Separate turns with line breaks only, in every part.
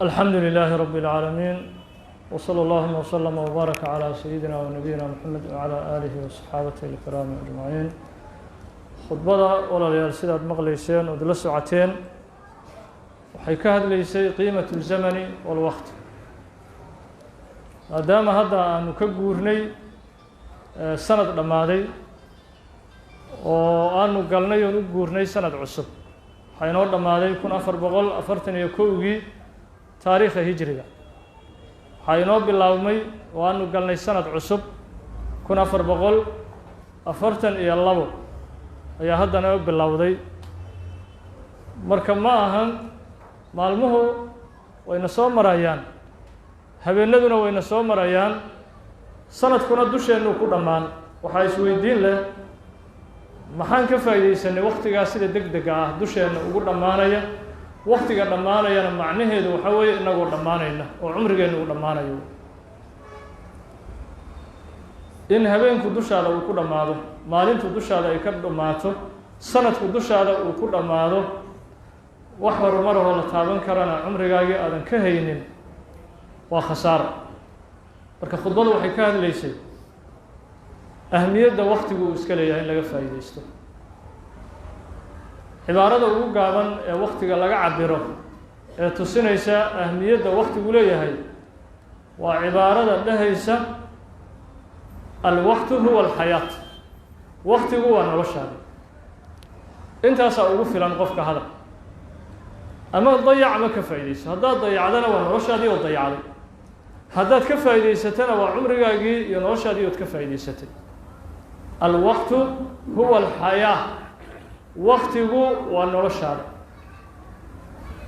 الحمد لله رب العالمين وصلى الله وسلم وبارك على سيدنا ونبينا محمد وعلى آله وصحابته الكرام أجمعين. خطبة ولا ليرسلت مغليسين ودل ساعتين وحكاها ليسي قيمة الزمن والوقت. دام هذا نكجورني سنة رمادي وأنو قالنا ينجورني سنة عصب. حينور رمادي يكون أفر بقول أفرتني يكوجي تاريخ هجري. حينور باللاومي وأنو قالنا سنة عصب كون أفر بقول أفرتن يلابو. يا هذا أنا باللاودي. مركب معهم مالمه وينصوم مرايان. habeenaduna wayna soo marayaan sanadkuna dusheenu ku dhamaan waxa isweydiin leh maxaan ka faa'iideysanay waqtiga sida degdeg ah dusheenu ugu dhamaanaya waqtiga dhamaanayana macnaheedu waxa weeye inagoo dhamaanayna oo umrigeenu u dhamaanayo in habeenku dushaada uu ku dhamaado maalintu dushaada ay ka dhamaato sanadku dushaada uu ku dhamaado wax horumar oo la taaban karana umrigaagii aadan ka haynin وخسارة. marka khudbadu waxay ka hadlaysay ahmiyada waqtigu iska leeyahay in laga faa'iideysto. cibaarada ugu gaaban ee waqtiga laga cabiro ee tusinaysa ahmiyada waqtigu leeyahay waa cibaarada dhahaysa al-waqtu huwa al-hayat. waqtigu waa noloshaada. intaas ugu filan qofka hadal. ama dayac ma ka faa'iideyso. haddaad dayacdana waa noloshaadii oo dayacday. haddaad ka faa'iideysatana waa umrigaagii iyo noloshaadii ood ka faa'iideysatay. alwaqtu huwa alxayaa. waqtigu waa noloshaada.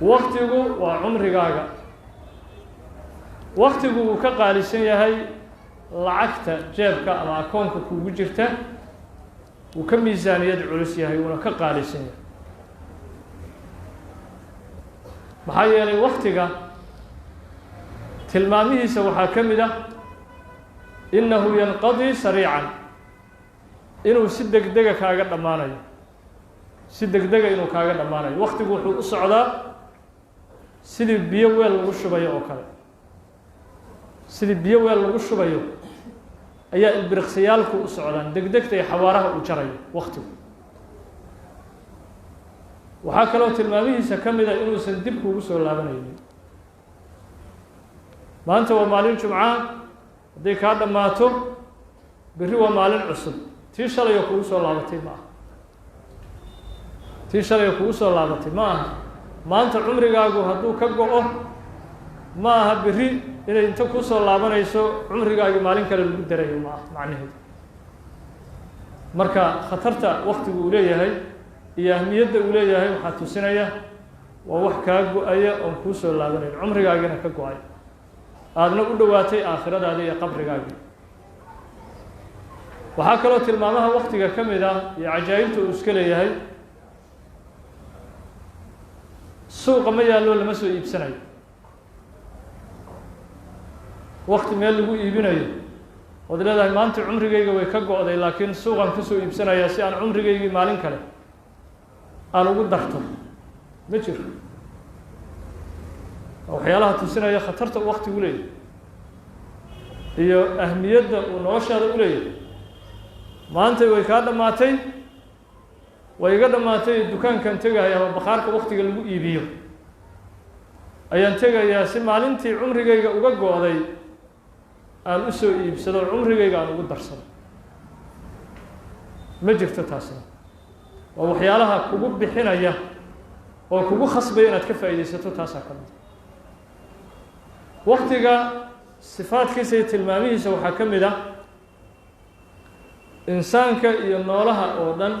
waqtigu waa umrigaaga. waqtigu wuu ka qaalisan yahay lacagta jeebka ama akoonka kuugu jirta. wuu ka miisaaniyad culus yahay wuuna ka qaalisan yahay. maxaa yeelay waqtiga tilmaamihiisa waxaa ka mid ah innahu yanqadii sariican inuu si degdega kaaga dhammaanayo si degdega inuu kaaga dhammaanayo waqtigu wuxuu u socdaa sidii biyo weel lagu shubayo oo kale sidii biyo weel lagu shubayo ayaa ilbiriqsiyaalku u socdaan degdegta iyo xawaaraha u jarayo waqtigu waxaa kaloo tilmaamihiisa ka mid ah inuusan dib kuugu soo laabanaynin. maanta waa maalin jumca hadday kaa dhammaato berri waa maalin cusub tii shalay kuugu soo laabatay ma aha tii shalay kuugu soo laabatay ma aha maanta cumrigaagu hadduu ka go-o ma aha berri inay inta kuu soo laabanayso cumrigaagii maalin kale lagu darayo ma aha macnaheedu. marka khatarta waqtigu uu leeyahay iyo ahmiyadda uu leeyahay waxaa tusinaya waa wax kaa go-aya oon kuu soo laabanayn cumrigaagina ka go-ay aadna u dhowaatay aakhiradaada iyo qabrigaagii. waxaa kaloo tilmaamaha waqtiga ka mid ah iyo cajaa'ibta uu iska leeyahay suuqa ma yaallo lama soo iibsanayo. waqti meel lagu iibinayo ood leedahay maanta cumrigayga way ka go-day laakiin suuqan ka soo iibsanayaa si aan cumrigaygii maalin kale aan ugu darto ma jiro. waxyaalaha tusinaya khatarta uu waqtigu leeyahay iyo ahmiyadda uu noloshaada u leeyahay. maanta way kaa dhammaatay way iga dhammaatay dukaankan tegaya ama bakhaarka waqtiga lagu iibiyo ayaan tegayaa si maalintii cumrigayga uga go-day aan u soo iibsado cumrigayga aan ugu darsado ma jirto taasina. waa waxyaalaha kugu bixinaya oo kugu khasbaya inaad ka faa'iideysato taasaa ka mid. waqtiga sifaadkiisa iyo tilmaamihiisa waxaa ka mid ah insaanka iyo noolaha oo dhan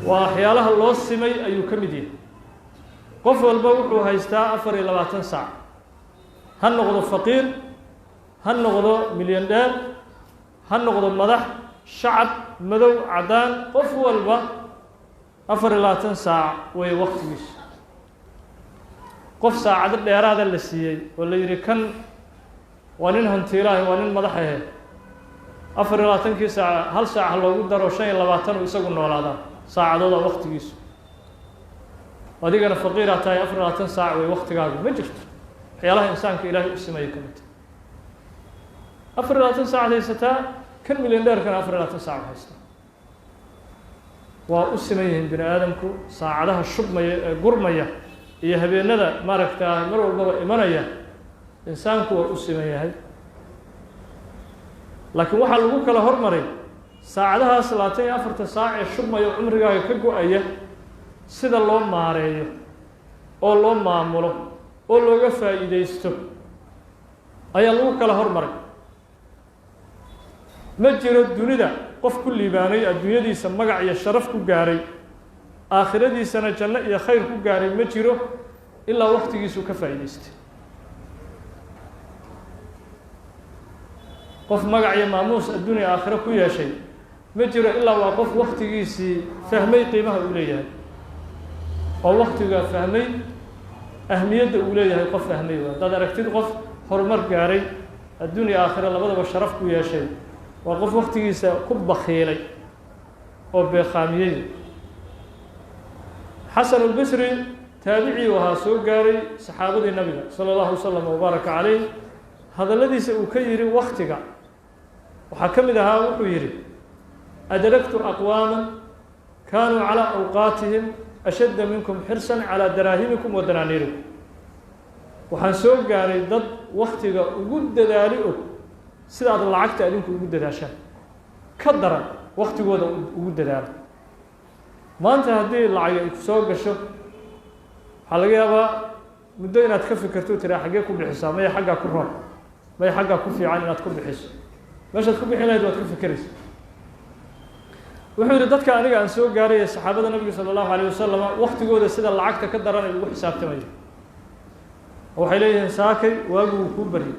waa waxyaalaha loo simay ayuu ka mid yahay. qof walba wuxuu haystaa 24 saac. ha noqdo faqiir ha noqdo milyandheer ha noqdo madax shacab madow cadaan qof walba 24 saac way waqtigiisa. qof saacado dheeraada la siiyey oo la yiri kan waa nin hantiilaahay waa nin madax ah 24 saac hal saac loogu daro 25 uu isagu noolaada saacadooda waqtigiisa adigana faqiira tahay 24 saac way waqtigaagu ma jirto waxyaalaha insaanka ilaahay u sameeyay kamid 24 saac haysataa kan milyan dheerkana 24 saac haysta waa u sameeyeen bini aadamku saacadaha shubmaya ee gurmaya iyo habeenada maaragtaa mar walba imanaya insaanku waa u sameeyahay laakiin waxa lagu kala hormaray saacadahaas 24 saac ee shubmaya umrigaaga ka go'aya sida loo maareeyo oo loo maamulo oo looga faa'iideysto ayaa lagu kala hormaray ma jiro dunida qof ku liibaanay adduunyadiisa magac iyo sharaf ku gaaray aakhiradiisana janno iyo khayr ku gaaray ma jiro ilaa waqtigiisu ka faa'iideystay qof magac iyo maamuus adduunya aakhira ku yeeshay ma jiro ilaa waa qof waqtigiisii fahmay qiimaha uu leeyahay oo waqtiga fahmay ahmiyadda uu leeyahay qof fahmay dad aragtid qof horumar gaaray adduunya aakhira labadaba sharaf ku yeeshay waa qof waqtigiisa ku bakhiilay oo beeqaamiyey xasan albasri taabici wahaa soo gaaray saxaabadii nabiga sala allahu wasalam wabaaraka calayh hadalladiisa uu ka yidhi waqtiga waxaa ka mid ahaa wuxuu yidhi adraktu aqwaaman kaanuu calaa awqaatihim ashadda minkum xirsan calaa daraahimikum wa danaaniirikum waxaan soo gaaray dad waqtiga ugu dadaali og sida aad lacagta adinku ugu dadaashaan ka daran waqtigooda ugu dadaala maanta haddii lacag ay ku soo gasho waxaa laga yaabaa muddo inaad ka fikirto tiraa xaggee ku bixisaa maya xaggaa ku roon maya xaggaa ku fiican inaad ku bixiso meeshaad ku bixin lahayd waad ka fikiraysa wuxuu yidhi dadka aniga aan soo gaaraya saxaabada nabiga sala allahu alayh wasalam waqtigooda sida lacagta ka daran ay ugu xisaabtamaya waxay leeyihiin saakay waaguu kuu baryay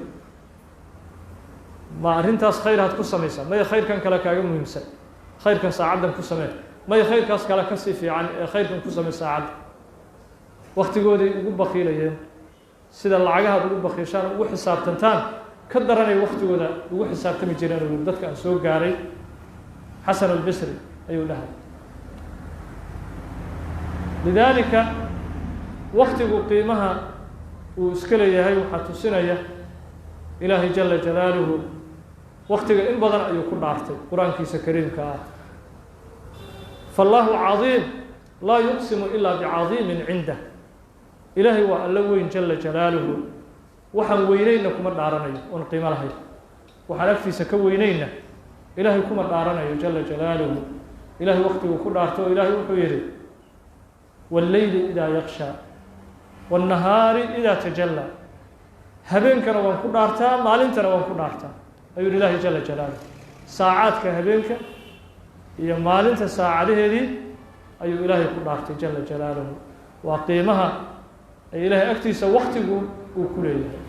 ma arrintaas khayr aad ku samaysaa maya khayrkan kale kaaga muhiimsan khayrkan saacaddan ku samee maya khayrkaas kale kasii fiican ee khayrkan ku samee saacadda waqtigooday ugu bakiilayeen sida lacagahaad ugu bakiishaan ugu xisaabtantaan ka daranay waqtigooda ugu xisaabtami jireen uu dadka aan soo gaaray xasan albasri ayuu dhahay lidaalika waqtigu qiimaha uu iska leeyahay waxaa tusinaya ilaahay jala jalaaluhu waqtiga in badan ayuu ku dhaartay qur-aankiisa kariimka ah fallaahu cadiim laa yuqsimu ilaa bicadiimin cindah ilaahay waa alla weyn jala jalaaluhu waxaan weynayna kuma dhaaranayo oon qiimo lahayn waxaan agtiisa ka weynayna ilaahay kuma dhaaranayo jala jalaaluhu ilaahay waqtiguu ku dhaarto oo ilaahay wuxuu yidhi walleyli idaa yakshaa waannahaari idaa tajallaa habeenkana waan ku dhaartaa maalintana waan ku dhaartaa ayuu yidhi ilaahay jala jalaaluhu saacaadka habeenka iyo maalinta saacadaheedii ayuu ilaahay ku dhaartay jala jalaaluhu waa qiimaha ay ilaahay agtiisa waqtigu uu ku leeyahay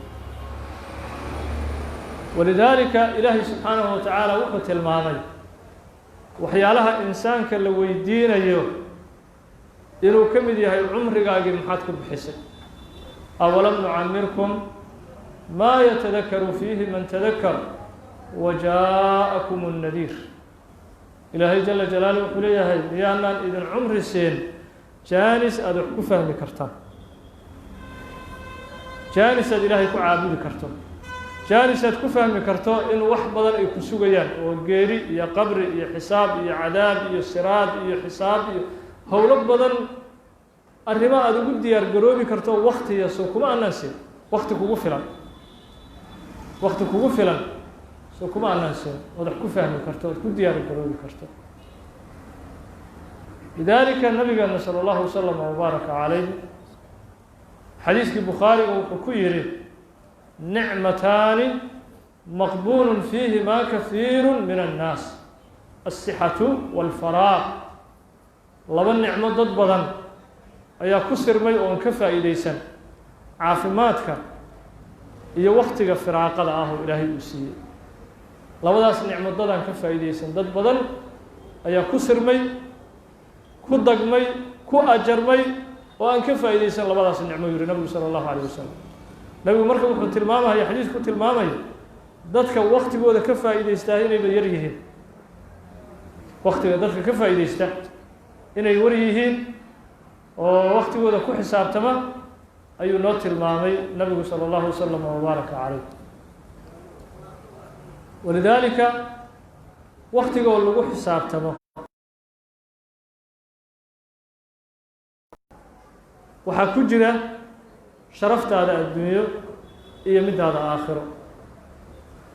walidaalika ilaahay subxaanahu wa tacaala wuxuu tilmaamay waxyaalaha insaanka la weydiinayo inuu ka mid yahay cumrigaagii maxaad ku bixisay awalam nucamirkum maa yatadakaru fiihi man tadakar wa jaaءakum الnadiir ilaahay jala jalaaluh wuxuu leeyahay miyaanaan idin cumri siin jaanis aad wax ku fahmi kartaan jaanis aad ilaahay ku caabudi karto jaanis aad ku fahmi karto in wax badan ay ku sugayaan oo geeri iyo qabri iyo xisaab iyo cadaab iyo siraad iyo xisaab iyo howlo badan arrimo aad ugu diyaar garoobi karto waqtiya soo kuma annansin waqti kugu filan waqti kugu filan soo kuma annansin ood wax ku fahmi karto ood ku diyaar garoobi karto lidaalika nabigeena sala allahu wasalam wabaaraka calayh xadiiskii bukhaariga wuxuu ku yidhi nicmataani maqbuulun fiihimaa kahiiru min annaas alsixatu waalfaraaq laba nicmo dad badan ayaa ku sirmay oon ka faa'iidaysan caafimaadka iyo waqtiga firaaqada ah oo ilaahay uu siiyey labadaas nicmo dadaan ka faa'iidaysan dad badan ayaa ku sirmay ku dagmay ku ajarmay oo aan ka faa'iidaysan labadaas nicmo yuri nabigu sala allahu alayh wasalam nabigu marka wuxuu tilmaamaya xadiisku tilmaamaya dadka waqtigooda ka faa'iidaystaa inayba yar yihiin waqtiga dadka ka faa'iidaysta inay war yihiin oo waqtigooda ku xisaabtama ayuu noo tilmaamay nabigu sala allahu wasalam wabaaraka calayh. walidaalika waqtigoo lagu xisaabtamo waxaa ku jira sharaftaada adduunyo iyo midaada aakhiro.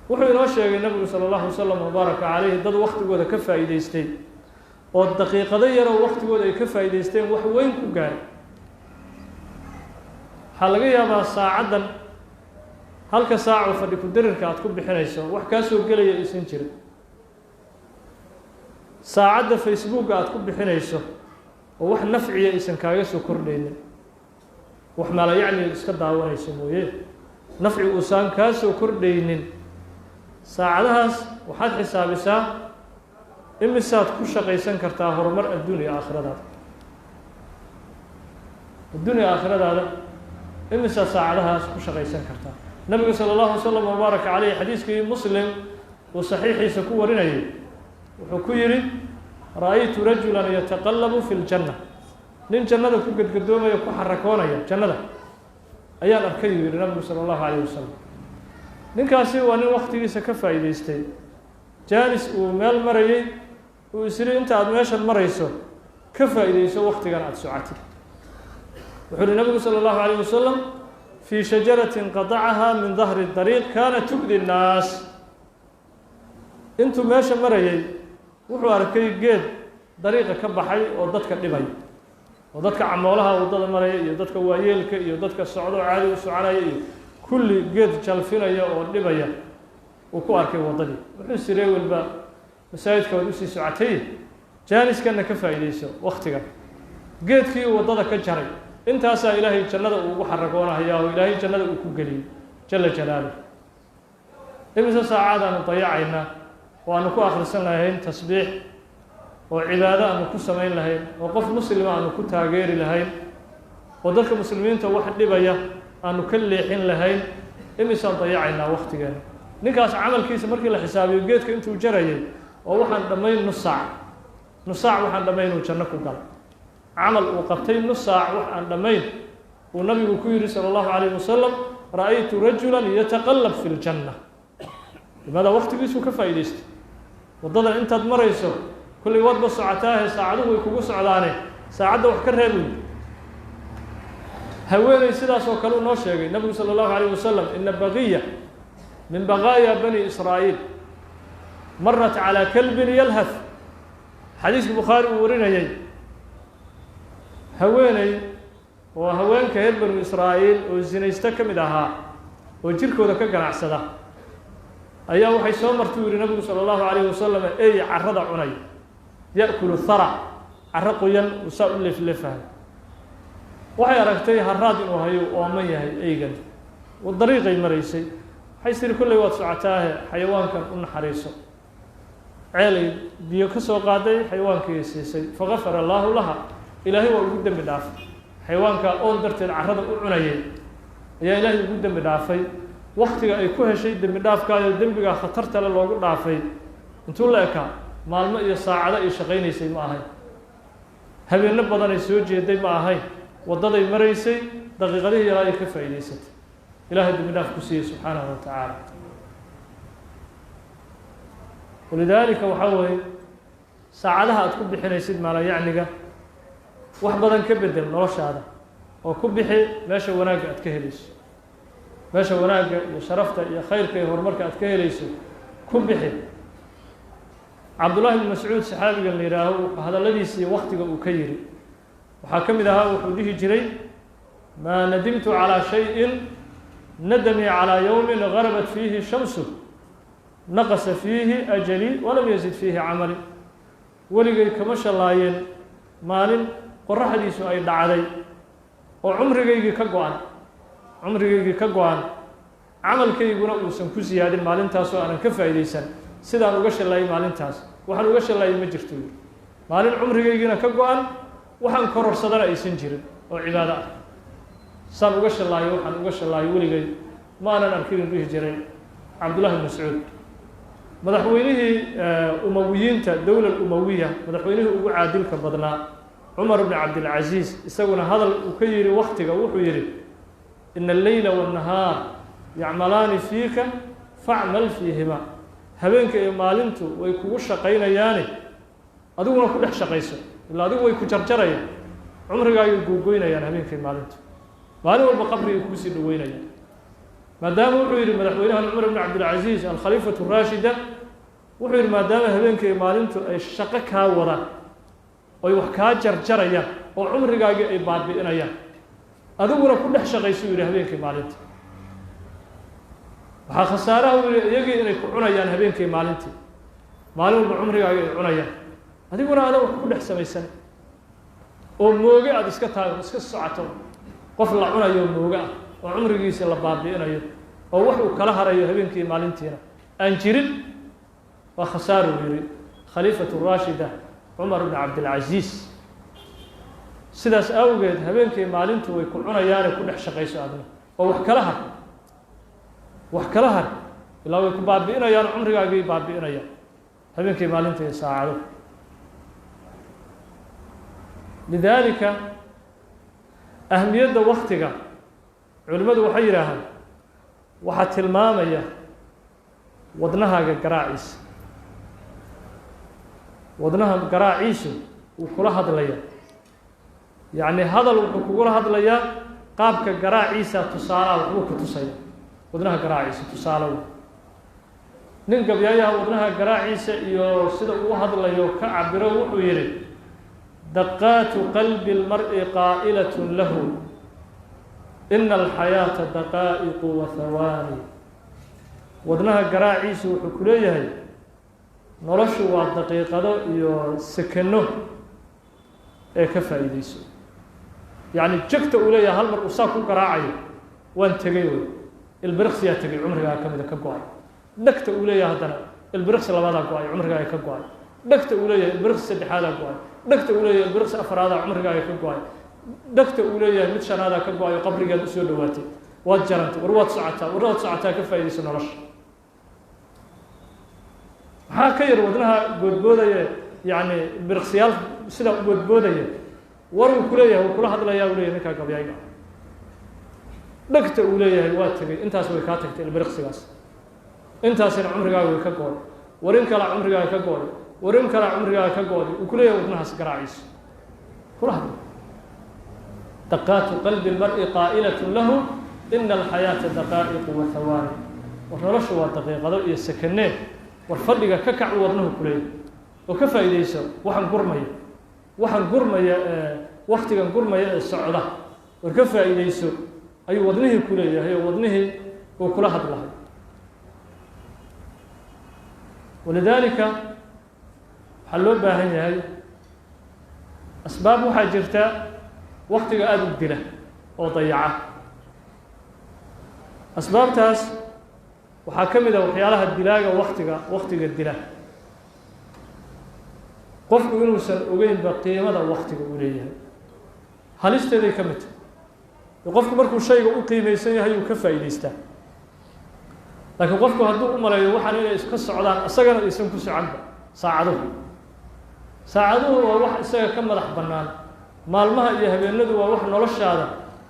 wuxuu inoo sheegay nabigu sala allahu wasalam wabaaraka calayhi dad waqtigooda ka faa'iidaystay oo daqiiqado yaroo waqtigooda ay ka faa'iidaysteen wax weyn ku gaaray. waxaa laga yaabaa saacaddan halka saaco fadhi ku darirka aad ku bixinayso wax kaa soo gelaya aysan jirin. saacadda facebooka aad ku bixinayso oo wax nafciya aysan kaaga soo kordhaynin, wax maala yacni iska daawanayso mooye nafci uusan kaa soo kordhaynin. saacadahaas waxaad xisaabisaa imisaad ku shaqaysan kartaa horumar adduun iyo aakhiradaada. adduun iyo aakhiradaada imisaad saacadahaas ku shaqaysan kartaa. nabigu sala allahu wasalam wabaaraka calayh xadiiskii muslim uu saxiixiisa ku warinayay wuxuu ku yidhi ra'aytu rajulan yataqallabu fi ljanna, nin jannada ku gadgadoomaya ku xarakoonaya jannada ayaan arkay uu yidhi nabigu sala allahu calayh wasalam. ninkaasi waa nin waqtigiisa ka faa'iidaystay. jaalis uu meel marayay uu isiri inta aad meeshan marayso ka faa'iidayso waqtigan aada socotid. wuxuu yihi nabigu sala allahu calayh wasalam fii shajaratin qadacaha min dahri dariiq kaana tugdi nnaas. intuu meesha marayay wuxuu arkay geed dariiqa ka baxay oo dadka dhibay, oo dadka camoolaha waddada maraya iyo dadka waayeelka iyo dadka socdo caadi u soconaya iyo kulli geed jalfinaya oo dhibaya uu ku arkay waddadii. wuxuu siree walba masaajidka waad usii socotay jaaniskanna ka faa'iidayso waqtigan. geedkii uu waddada ka jaray intaasaa ilaahay jannada uu ugu xaragoonahayaa oo ilaahay jannada uu ku geliyey jala jalaaluh. imise saacadaanu dayacaynaa oo aanu ku akhrisan lahayn tasbiix, oo cibaado aanu ku samayn lahayn, oo qof muslima aanu ku taageeri lahayn, oo dadka muslimiinta wax dhibaya aanu ka leexin lahayn. imisaan dayacaynaa waqtigeena. ninkaas camalkiisa markii la xisaabiyo geedka intuu jarayay oo waxaan dhammayn nus saac waxaan dhammayn inuu janno ku galo. camal uu qabtay nus saac wax aan dhammayn uu nabigu ku yidhi sala allahu calayh wasalam ra'aytu rajulan yataqallab fi ljanna. limaada waqtigiisuu ka faa'iidaystay. waddadan intaad marayso kullay waadba socotaahe saacaduhu way kugu socdaane saacadda wax ka reebuy. haweeney sidaas oo kale uu noo sheegay nabigu sala allahu calayh wasalam ina baqiya min baqaaya bani israa'iil marat calaa kalbin yalhath. xadiiskii bukhaari uu warinayay haweeney oo haweenka reer banu israa'iil oo zinaysto ka mid ahaa oo jirkooda ka ganacsada ayaa waxay soo martuu yidhi nabigu sala allahu calayh wasalam ey carrada cunay ya'kulu thara, carro qoyan uu saa u leefleefahay. waxay aragtay haraad inuu hayo ooman yahay eygan oo dariiqay maraysay. waxay tiri kollay waad socotaahe xayawaankan u naxariiso. ceelay biyo ka soo qaaday xayawaankii siisay fagafara allaahu laha, ilaahay waa ugu dembi dhaafay. xayawaankaa oon darteed carrada u cunayay ayaa ilaahay ugu dembi dhaafay. waqtiga ay ku heshay dembi dhaafkaayo dembigaa khatartale loogu dhaafay intuu la ekaa maalmo iyo saacado ay shaqaynaysay ma ahayn, habeenno badanay soo jeeday ma ahayn, waddaday maraysay daqiiqadihii yaraa ay ka faa'iidaysatay. ilaahay dembi dhaaf ku siiyey subxaanahu wa tacaala. walidaalika waxaa weeye saacadaha aad ku bixinaysid maalayacniga wax badan ka bedel noloshaada oo ku bixi meesha wanaagga aad ka helayso. meesha wanaagga iyo sharafta iyo khayrka iyo horumarka aad ka helayso ku bixi. cabdullaahi ibn mascuud saxaabigan la yidhaaho hadalladiisii waqtiga uu ka yidhi waxaa ka mid ahaa wuxuu dhihi jiray maa nadimtu calaa shayin nadamii calaa yowmin garabat fiihi shamsu naqasa fiihi ajali walam yazid fiihi camali. weligay kama shallaayeen maalin qoraxdiisu ay dhacday oo cumrigaygii ka go-an camalkayguna uusan ku siyaadin maalintaasoo aanan ka faa'iidaysan sidaan uga shallaayay maalintaas. waxaan uga shallaayay ma jirto maalin cumrigaygiina ka go-an waxaan kororsadana aysan jirin oo cibaado ah. saan uga shallaayo waxaan uga shallaayo weligay ma aanan arkin dhihi jiray cabdullahi ibn mascuud. madaxweynihii umawiyiinta dowla umawiya madaxweynihii ugu caadilka badnaa عمر بن عبد العزيز يسوون هذا وكير وقتك وحير إن الليل والنهار يعملان فيك فاعمل فيهما هبينك مالنتو ويكون شقين ياني أدونا كل شقيسه إلا أدو ويكون جرجريا عمرك يقوقين يان هبينك مالنتو مالو البقبر يكوسي دوين يان ما دام وحير مدحوينها عمر بن عبد العزيز الخليفة الراشدة وحير ما دام هبينك مالنتو أي شقك هاورا أي وحكا جرجريا وعمرك أي بعد بإنيا أدونا كل شقيسه يري هبينك مالنتو waxaa khasaaraha iyagii inay ku cunayaan habeenkii maalintii maalin walba cumrigaaga ay cunayaan adiguna aad wax ku dhex samaysan oo mooge aad iska taago iska socoto qof la cunayo mooge ah oo cumrigiisa la baabi'inayo oo wax uu kala harayo habeenkii maalintiina aan jirin waa khasaaro yiri khaliifatu rashida Umar ibn Abdul Aziz sidaas awgeed habeenkii maalintu way ku cunayaan ku dhex shaqayso adna oo wax kala har وحكلها إلا ويكون بابئنا يا عمرك أجي بابئنا يا هبين كي مالين تيساعدوا لذلك أهمية وقتك علماء وحيرها وحتى المامية وضنها قراعيس وضنها قراعيس وكلها هذا ليا يعني هذا وكلها هذا ليا قابك قراعيس تصارع وحوك تصير wadnaha garaaciisa tusaalow nin gabyaayaha wadnaha garaaciisa iyo sida uu hadlayo ka cabiro wuxuu yiri daqaatu qalbi almar'i qaa'ilatun lahu inna alhayata daqaa'iqu wa thawani wadnaha garaaciisa wuxuu ku leeyahay noloshu waa daqiiqado iyo sekano ee ka faa'iideyso yani jagta uu leeyahay hal mar uu saa ku garaacayo waan tagay البرخس ياتي عمرها كم كقاي دكت أولية هذا البرخس لبعض قاي عمرها كقاي دكت أولية البرخس سدحالة قاي دكت أولية البرخس أفراد عمرها كقاي دكت أولية متشان هذا كقاي قبل جد سود دواتي وجرنت وروات ساعتها كفاية سنرش هاكير ودنها بود يعني البرخسيال سلا بود ورو كلية وكل هذا لا يقولي نكا قبيعي دكت أولية واتقي أنت سوي كاتك البرخسياس أنت سين عمرك جاي كقول ورينك على عمرك جاي كقول ورينك على عمرك جاي كقول وكلية ودنها سكراعيس كل هذا دقات قلب المرء قائلة له إن الحياة دقائق وثواني ورش ودقيقة ذو يسكنه والفرق ككع ورنه كلية وكفى إليس وحن قرمية وقت كان قرمية السعودة وكفى إليس أي وضنه كلية هي وضنه وكلها لها ولذلك حلو باهي هاي أسباب حاجرتا وقت قاد الدلة وضيعه أسباب تاس وحاكم إذا وحيالها الدلاجة وقت الدلة قف يقولون سنقين بقيمة وقت قوليه هل استدي كمت qofku markuu shayga u qiimeysan yahay uu ka faa'iideystaa laakiin qofku hadduu u maleeyo waxaan inay iska socdaan asagana aysan ku soconba saacaduhu waa wax isaga ka madax bannaan maalmaha iyo habeenadu waa wax noloshaada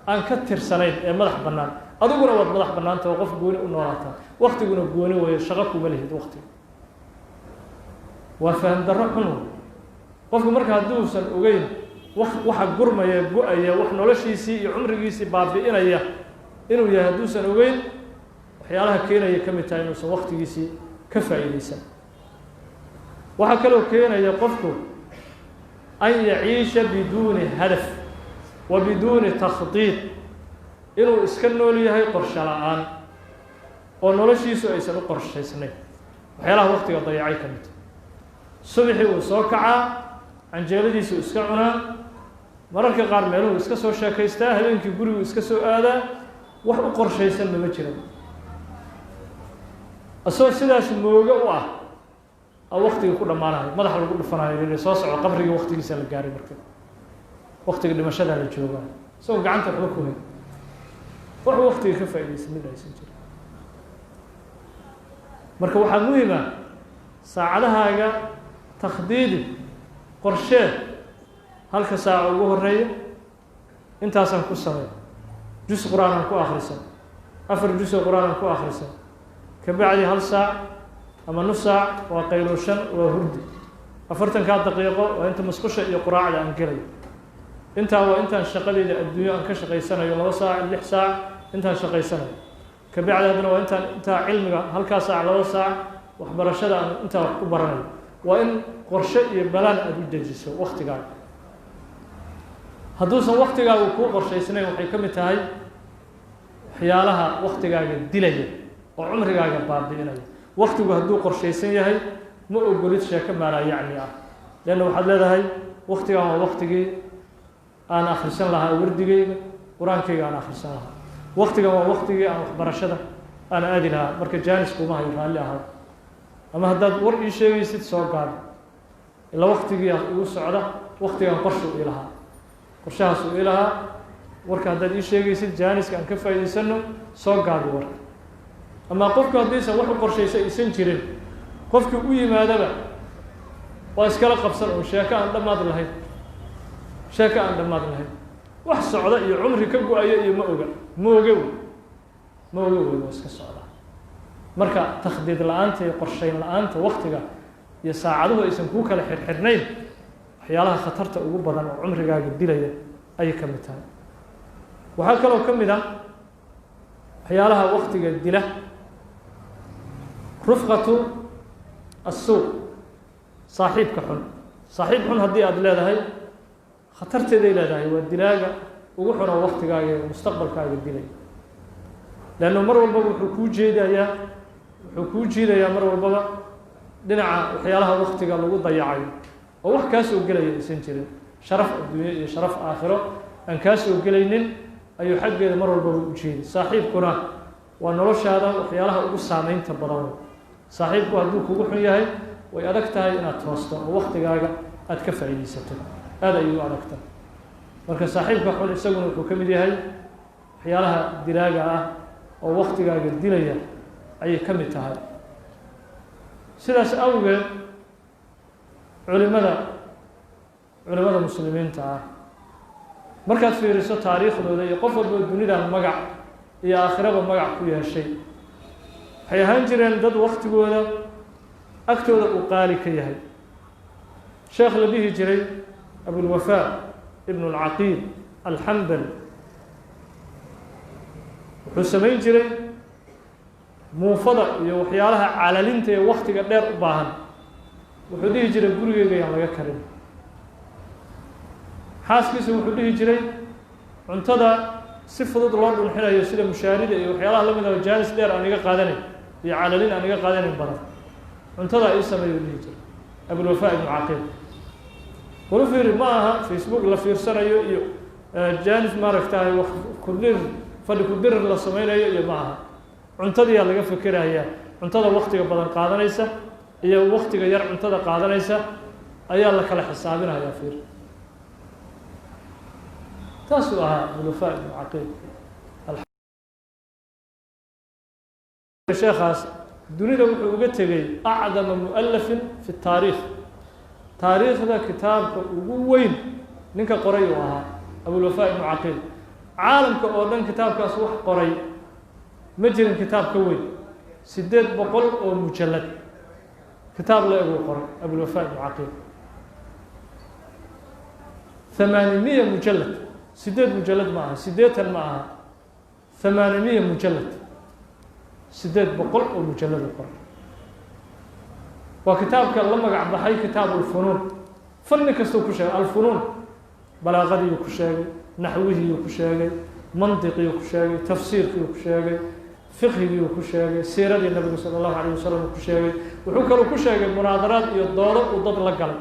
aan ka tirsanayn ee madax bannaan adiguna waad madax bannaanta oo qof gooni u noolaataa waqtiguna gooni weeye shaqo kuma lihid waqtiga waa faham darro xun qofku marka hadduusan ogeyn waxa gurmaya go'aya wax noloshiisii iyo cumrigiisii baabi'inaya inuu yahay hadduusan ogeyn waxyaalaha keenaya ka mid tahay inuusan waqtigiisii ka faa'iideysan waxaa kaloo keenaya qofku an yaciisha biduuni hadaf wa biduuni takhdiid inuu iska nool yahay qorshe la'aan oo noloshiisu aysan u qorshaysnayn waxyaalaha waqtiga dayacay ka mid subaxii uu soo kacaa canjeeladiisu iska cunaa mararka qaar meeluhu iska soo sheekaystaa habeenkii gurigu iska soo aadaa wax u qorshaysan ma jiro asoo sidaas mooga u ah waqtiga ku dhamaanayo madaxa lagu dhufanayo inay soo socdo qabriga waqtigiisa la gaaray marka waqtiga dhimashada la joogaa soo gacanta waxba ku hay wax waqtiga ka faa'iideysan mid aysan jirin marka waxaa muhiim ah saacadahaaga takhdiidi qorshee halka saaca ugu horeeya intaasaan ku samey jus qur'aan aan ku akhrisan 4 jus oo qur'aan aan ku akhrisan ka bacdi hal saac ama nus saac waa qaylooshan waa hurdi 40 daqiiqo waa inta musqusha iyo quraacda aan galay intaa waa intaan shaqadeyda adduunyo aan ka shaqaysanayo 2 saac 6 saac intaan shaqaysanayo ka bacdi hadana waa intaa cilmiga halka saac 2 saac waxbarashada aan intaa wax ku baranayo waa in qorshe iyo balaan aad u dejiso waqtigaaga hadduusan waqtigaaga ku qorshaysanayn waxay ka mid tahay waxyaalaha waqtigaaga dilaya oo cumrigaaga baabi'inaya waqtigu hadduu qorshaysan yahay ma ogolid sheeko maala yacni ah leanna waxaad leedahay waqtigan waa waqtigii aan akhrisan lahaa wardigayga qur-aankayga aan akhrisan lahaa waqtigan waa waqtigii aan waxbarashada aan aadi lahaa marka jaanis kuma hayo raalli ahaa ama haddaad war ii sheegaysid soo gaado ila waqtigii igu socda waqtigan qorshe ii lahaa qorshahaas ii lahaa warka haddaad ii sheegaysid jaaniska aan ka faa'iidaysano soo gaado warka ama qofku haddaysan wax u qorshaysan aysan jirin qofkii u yimaadaba waa iskala qabsan oo sheeko aan dhammaad lahayn wax socda iyo cumri ka go-aya iyo ma oga waa iska socda marka takhdiid la-aanta iyo qorshayn la-aanta waqtiga iyo saacaduhu aysan kuu kala xirxirnayn waxyaalaha khatarta ugu badan oo cumrigaaga dilaya ayay ka mid tahay waxaa kaloo ka mid ah waxyaalaha waqtiga dila rufqatu الsuuq saaxiibka xun saaxiib xun haddii aad leedahay khatarteeday leedahay waa dilaaga ugu xun oo waqtigaaga iyo mustaqbalkaaga dilay leanno mar walbaba wuxuu kuu jiidayaa mar walbaba dhinaca waxyaalaha waqtiga lagu dayacayo oo wax kaa soo gelaya aysan jirin sharaf adduunye iyo sharaf aakhiro aan kaa soo gelaynin ayuu xaggeeda mar walbaba u jeeday saaxiibkuna waa noloshaada waxyaalaha ugu saameynta badan saaxiibku hadduu kugu xun yahay way adag tahay inaad toosto oo waqtigaaga aad ka faa'iidaysato aad ayay u adag tahay marka saaxiibka xun isaguna wuxuu ka mid yahay waxyaalaha dilaaga ah oo waqtigaaga dilaya ayay ka mid tahay sidaas awgeed culimada muslimiinta ah markaad fiiriso taariikhdooda iyo qof walba dunidan magac iyo aakhiraba magac ku yeeshay waxay ahaan jireen dad waqtigooda agtooda uu qaali ka yahay sheekh la dhihi jiray abulwafaa ibn alcaqiil alxambali wuxuu samayn jiray muufada iyo waxyaalaha calalinta ee waqtiga dheer u baahan wuxuu dhihi jiray gurigeyga yaan laga karin xaaskiisa wuxuu dhihi jiray cuntada si fudud loo dhunxinayo sida mushaarida iyo waxyaalaha la mid ah jaanis dheer aan iga qaadanayn iyo calalin aan iga qaadanayn badan cuntada ii sameeyo dhihi jiray abulwafaa ibnu caqiil wala fiiri ma aha facebook la fiirsanayo iyo jaanis maaragtahay wax kudir fadhi kudirir la sameynayo iyo ma aha cuntadiyaa laga fikerayaa cuntada waqtiga badan qaadanaysa iyo waqtiga yar cuntada qaadanaysa ayaa la kala xisaabinayaa fiir taasuu ahaa abulwafaa ibnu caqiil sheekhaas dunida wuxuu uga tegey acdama mu'alafin fi taariikh taariikhda kitaabka ugu weyn ninka qoray uu ahaa abulwafaa ibnu caqiil caalamka oo dhan kitaabkaas wax qoray ma jirin kitaab ka weyn 800 oo mujallad kitaab la egu qoray abulwafaa ibnu caqiil 800 mujallad 8 mujallad ma aha 8 ma aha 800 mujallad 800 oo mujallad qoray waa kitaabka la magac baxay kitaab alfunuun fanni kastoo ku sheegay alfunuun balaaqadii ku sheegay naxwihii ku sheegay mantiqii ku sheegay tafsiirkii ku sheegay fiqhigii ku sheegay siiradii nabiga sallallahu alayhi wasallam ku sheegay wuxuu kaloo ku sheegay munaadaraad iyo doodo uu dad la galay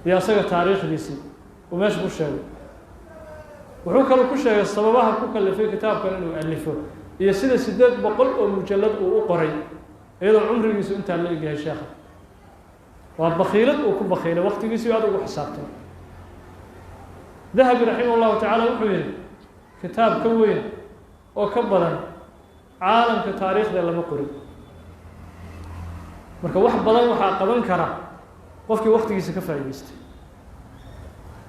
iyo asaga taariikhdiisii uu meesha ku sheegay wuxuu kaloo ku sheegay sababaha ku kalifay kitaabkan inuu alifo iyo sida 800 oo mujallad uu u qoray iyadoo cumrigiisu intaa la egyahay sheekha waa bakhiilad uu ku bakhiilay waqtigiisii aad ugu xisaabtay dahabi raximahullahu tacaala wuxuu yidhi kitaab ka weyn oo ka badan caalamka taariikhda lama qorin marka wax badan waxaa qaban kara qofkii waqtigiisa ka faa'iidaystay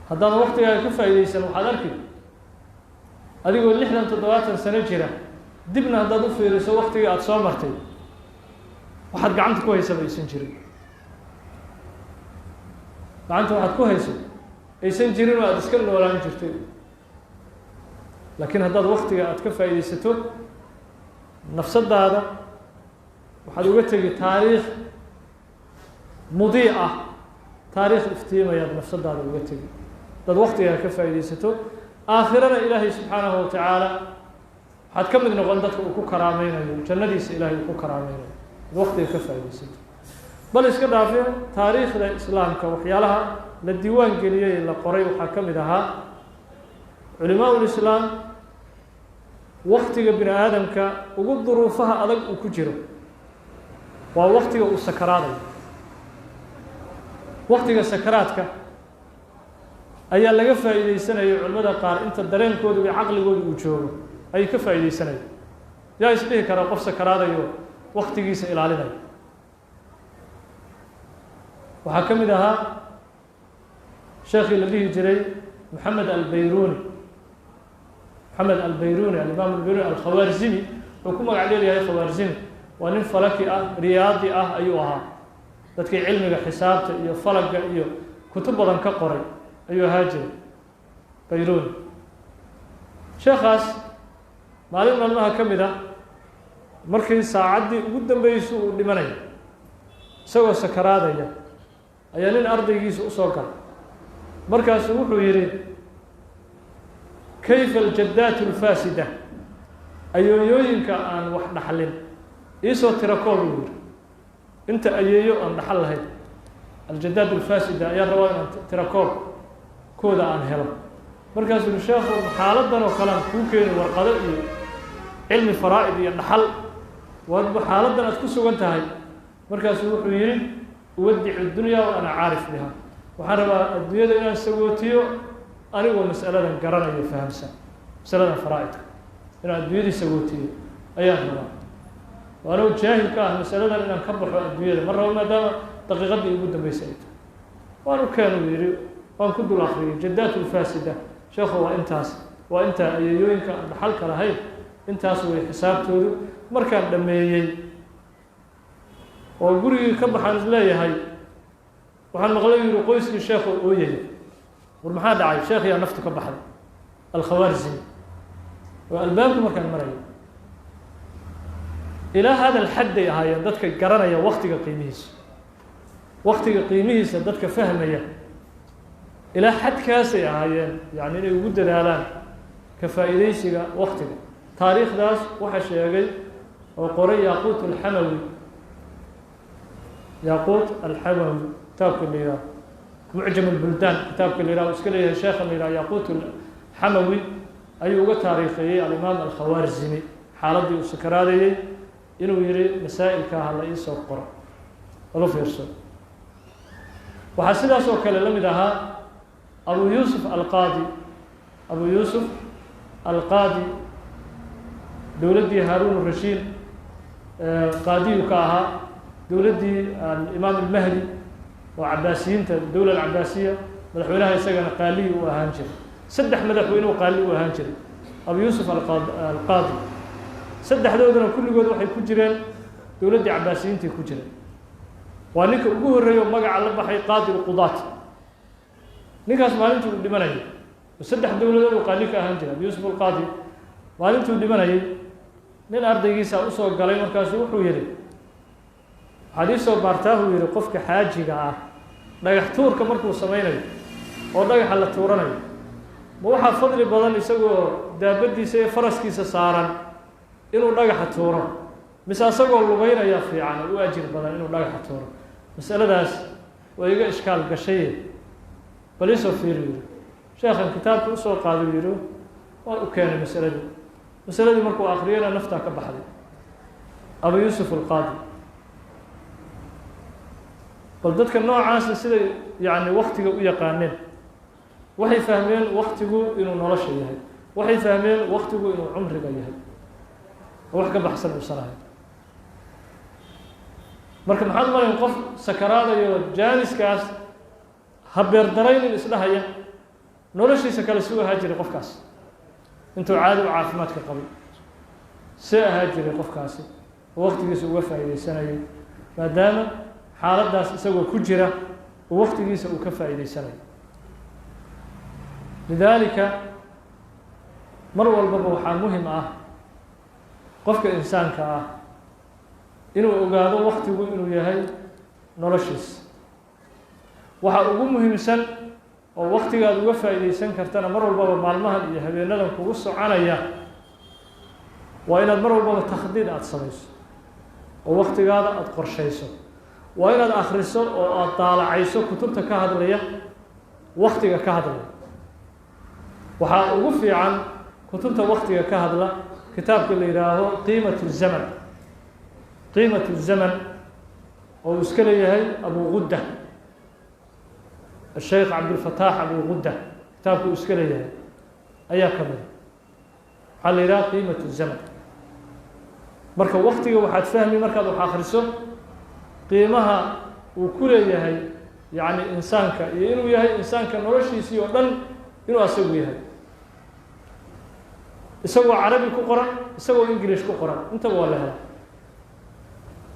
haddaad waqtigaaga ka faa'iidaysan waxaad arki adigoo 60-70 sano jira dibna haddaad u fiiriso waqtigii aad soo martay waxaad gacanta ku haysa aysan jirin gacanta waxaad ku hayso aysan jirin oo aad iska noolaan jirtay laakiin haddaad waqtiga aad ka faa'iidaysato nafsadaada waxaad uga tegi taariikh mudiic ah taariikh iftiimayaad nafsadaada uga tegi dad waqtigaa ka faa'iidaysato aakhirana ilaahay subxaanahu wa tacaala waxaad ka mid noqon dadka uu ku karaameynayo jannadiisa ilaahay uu ku karaameynayo dad waqtiga ka faa'iidaysato bal iska dhaafee taariikhda islaamka waxyaalaha la diiwaan geliyey la qoray waxaa ka mid ahaa culimaa ulislaam waqtiga bini aadamka ugu duruufaha adag uu ku jiro waa waqtiga uu sakaraadayo waqtiga sakaraadka ayaa laga faa'iidaysanayay culimada qaar inta dareenkooda iyo caqligooda uu joogo ayay ka faa'iidaysanayay yaa isdhihi karaa qof sakaraadayo waqtigiisa ilaalinaya waxaa ka mid ahaa sheekhii la dhihi jiray maxamed albayruni alimaam albayruni alkhawaarzimi wuxuu ku magac leeyahay khawaarzimi waa nin falaki ah riyaadi ah ayuu ahaa dadkii cilmiga xisaabta iyo falaga iyo kutub badan ka qoray ayuu ahaa jiray bayruni sheekhaas maalin maalmaha ka mid ah markii saacaddii ugu dambeysay uu dhimanaya isagoo sakaraadaya ayaa nin ardaygiisa usoo galay markaasuu wuxuu yidhi kayfa aljaddaat alfaasida ayeeyooyinka aan wax dhaxlin iisoo tira koob uu yidhi inta ayeeyo aan dhaxal lahayn aljaddaat alfaasida ayaa rabaa inaan tira kooda aan helo markaasuu yihi sheekhu xaaladan oo kale aan kuu keeni warqado iyo cilmi faraa'id iyo dhaxal waadba xaaladan aad ku sugan tahay markaasuu wuxuu yidhi uwadicu dunya wa ana caarif biha waxaan rabaa adduunyada inaan sagootiyo anigoo mas'aladan garanayo fahamsan masaladan faraa'idka inaan adduunyadii sagootiyo ayaan rabaa waanoo jaahil ka ah masaladan inaan ka baxo adduunyada mar rabo maadaama daqiiqaddii ugu dambeysay ay tahay waan u keenu yidhi waan ku dul akriyay jaddaat alfaasida sheekhu waa intaas waa intaa ayeeyooyinka aan dhaxalka lahayn intaas way xisaabtoodu markaan dhammeeyey oo gurigii ka baxaan is leeyahay waxaan maqlay yidhi qoyskii sheekhu ooyaya war maxaa dhacay sheekh yaa naftu ka baxday alkhawaarzimi waa albaabku markaan maraya ilaa hada alxad ay ahaayeen dadka garanaya waqtiga qiimihiisa dadka fahmaya ilaa xadkaasay ahaayeen yani inay ugu dadaalaan ka faa'iidaysiga waqtiga taariikhdaas waxaa sheegay oo qoray yaquut alxamawi kitaabka la yidhaha mucjam albuldaan kitaabka la yidhaha iska leeyahay sheekha la yidhaha yaquut alxamawi ayuu uga taariikheeyey alimaam alkhawaarzimi xaaladdii uu sakaraadayey inuu yihi masaa'ilka ha la iisoo qoro laga fiirso waxaa sidaas oo kale la mid ahaa abu yuusuf alqaadi dowladdii haaruun rashiid qaadiyu ka ahaa dowladdii alimaam almahdi oo cabaasiyiinta dowla alcabaasiya madaxweynaha isagana qaaliyi u ahaan jiray 3 madaxweyne oo qaali u ahaan jiray abu yuusuf alqaadi saddexdoodana kulligood waxay ku jireen dowladdii cabaasiyiintii ku jireen waa ninka ugu horreeyo magaca la baxay qaadi lqudaat ninkaas maalintii uu dhimanayay 3 dowladood oo qaali ka ahaan jiray abu yuusuf alqaadi maalintuu dhimanayay nin ardaygiisa usoo galay markaasuu wuxuu yidhi waxaad iisoo baartaahuu yidhi qofka xaajiga ah dhagax tuurka markuu samaynayo oo dhagaxa la tuuranayo ma waxaa fadli badan isagoo daabadiisa iyo faraskiisa saaran inuu dhagaxa tuuro mise asagoo lugeynaya fiican oo u ajir badan inuu dhagaxa tuuro masaladaas waa iga ishkaal gashaye bal isoo fiiri yidhi sheekhan kitaabka usoo qaado yidhi waan u keenay masaladii markuu akriyana naftaa ka baxday abu yuusuf alqaadi bal dadka noocaasa siday yani waktiga u yaqaaneen waxay fahmeen waktigu inuu nolosha yahay waxay fahmeen waktigu inuu cumriga yahay oo wax ka baxsan uusan ahayn marka maxaad malayn qof sakaraadayo jaaniskaas habeerdaraynin isdhahaya noloshiisa kale suu ahaa jiray qofkaas intuu caadi u caafimaadka qabay see ahaa jiray qofkaasi oo waqtigiisa uga faa'iidaysanayay maadaama xaaladdaas isagoo ku jira oo waqtigiisa uu ka faa'iidaysanayo lidaalika mar walbaba waxaa muhim ah qofka insaanka ah inuu ogaado waqtigu inuu yahay noloshiisa waxa ugu muhiimsan oo waqtigaad uga faa'iidaysan kartana mar walbaba maalmahan iyo habeenadan kugu soconaya waa inaad mar walbaba takhdiid aad samayso oo waqtigaada aad qorshayso waa inaad akhriso oo aad daalacayso kutubta ka hadlaya waqtiga ka hadlaya waxaa ugu fiican kutubta waqtiga ka hadla kitaabka la yidhaaho qiimatu zaman oo uu iska leeyahay abu gudda الشيخ عبد الفتاح أبو غدة كتابه إسكالية أيا كمل حال إلى قيمة الزمن مركب وقتي وحد فهمي مركب وحاخرسه قيمها وكل يهي يعني إنسان إنه يهي إنسان كنورشي يسوي ودن إنه أسوي يهي يسوي عربي كقرآن يسوي إنجليش كقرآن أنت ولا هلا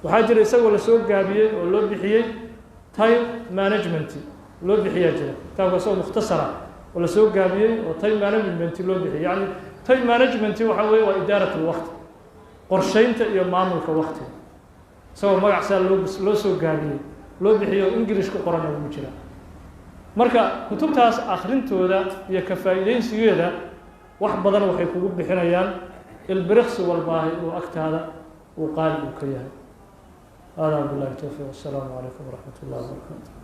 وحاجر يسوي لسوق جابية ولا بحية تايم مانجمنتي لو بحياة جدا كتاب سو مختصرة ولا سو جابية وتايم مانجمنت لو بحياة يعني تايم مانجمنت وحوي وإدارة الوقت قرشين تأيي معمول كوقت سو ما يحصل لو سو جابية لو بحياة إنجليش كقرآن ومجرا مركا كتب تاس آخرين تودا يكفايدين سيدا واحد بدل وحيكون بحنايان البرخس والباهي وأكت هذا وقال وكيان هذا بالله التوفيق والسلام عليكم ورحمة الله وبركاته